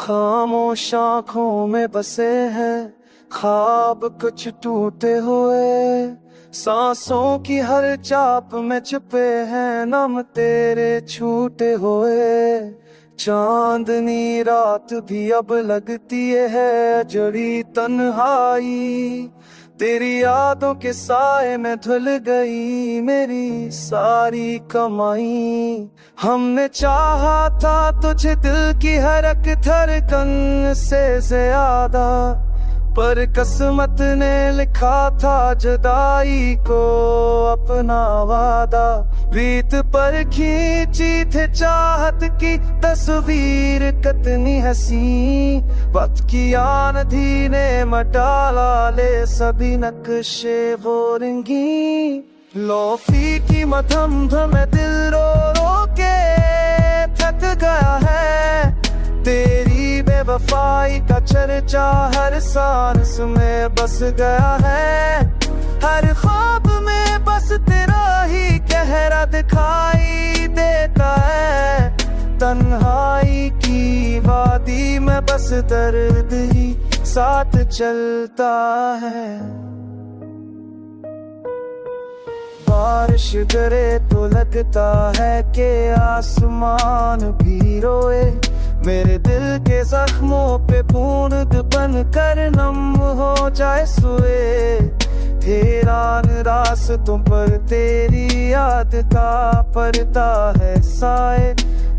खामोश आँखों में बसे हैं ख्वाब कुछ टूटे हुए, सांसों की हर चाप में छुपे हैं नम तेरे छूटे हुए। चांदनी रात भी अब लगती है जड़ी तन्हाई, तेरी यादों के साए में धुल गई मेरी सारी कमाई। हमने चाहा था तुझे दिल की हर एक धड़कन से ज्यादा, पर किस्मत ने लिखा था जुदाई को अपना वादा। रीत पर खींची थे चाहत की तस्वीर कितनी हसी, वक्त की आंधी ने मटाला ले सभी नक्शे वो रंगी। लोफी की मधम धम दिल रो रो के थक गया है, तेरी बेवफाई का चर्चा हर सांस में बस गया है। हर ख्वाब में बस तेरा ही चेहरा दिखाई देता है, तन्हाई की वादी में बस दर्द ही साथ चलता है। बारिश गिरे तो लगता है कि आसमान भी रोए, मेरे दिल के जख्मों पे बूंद बन कर नम हो जाए सोए। हैरान रास्तों पर तेरी याद का पड़ता है साए,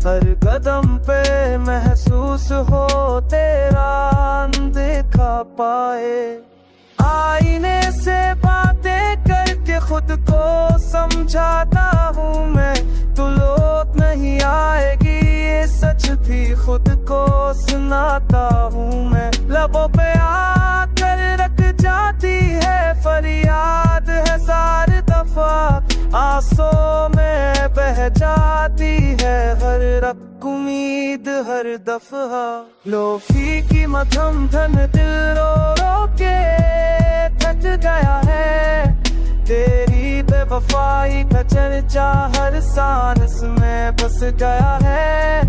हर कदम पे महसूस हो तेरा अनदेखा पाए। आईने से बातें करके खुद को समझाता हूँ मैं, तू लौट नहीं आएगी ये सच भी खुद को सुनाता हूँ मैं। लबों पे आकर रख जाती है फरियाद हजार दफा, आंसुओं में बह जाती है हर रक उम्मीद हर दफा। लोफी की मधम धन दिल रो रो के थक गया है, तेरी बेवफाई का चर्चा हर सांस में बस गया है।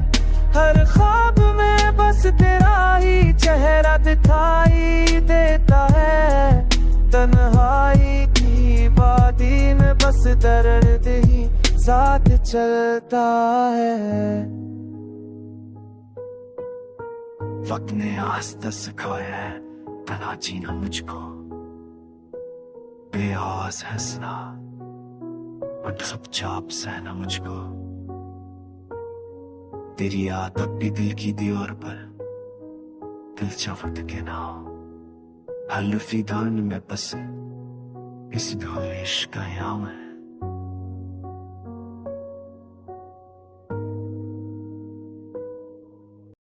हर ख्वाब में बस तेरा ही चेहरा दिखाई देता है, तन्हाई की वादी में बस दर्द ही साथ चलता है। वक्त ने आस्था सिखाया है तना जीना मुझको, बेआवाज हंसना और चुपचाप सहना मुझको। तेरी याद अब भी दिल की दीवार पर दिल चवत के नाम, हल्फी दान में बसे इस धूल इश्क का याम है।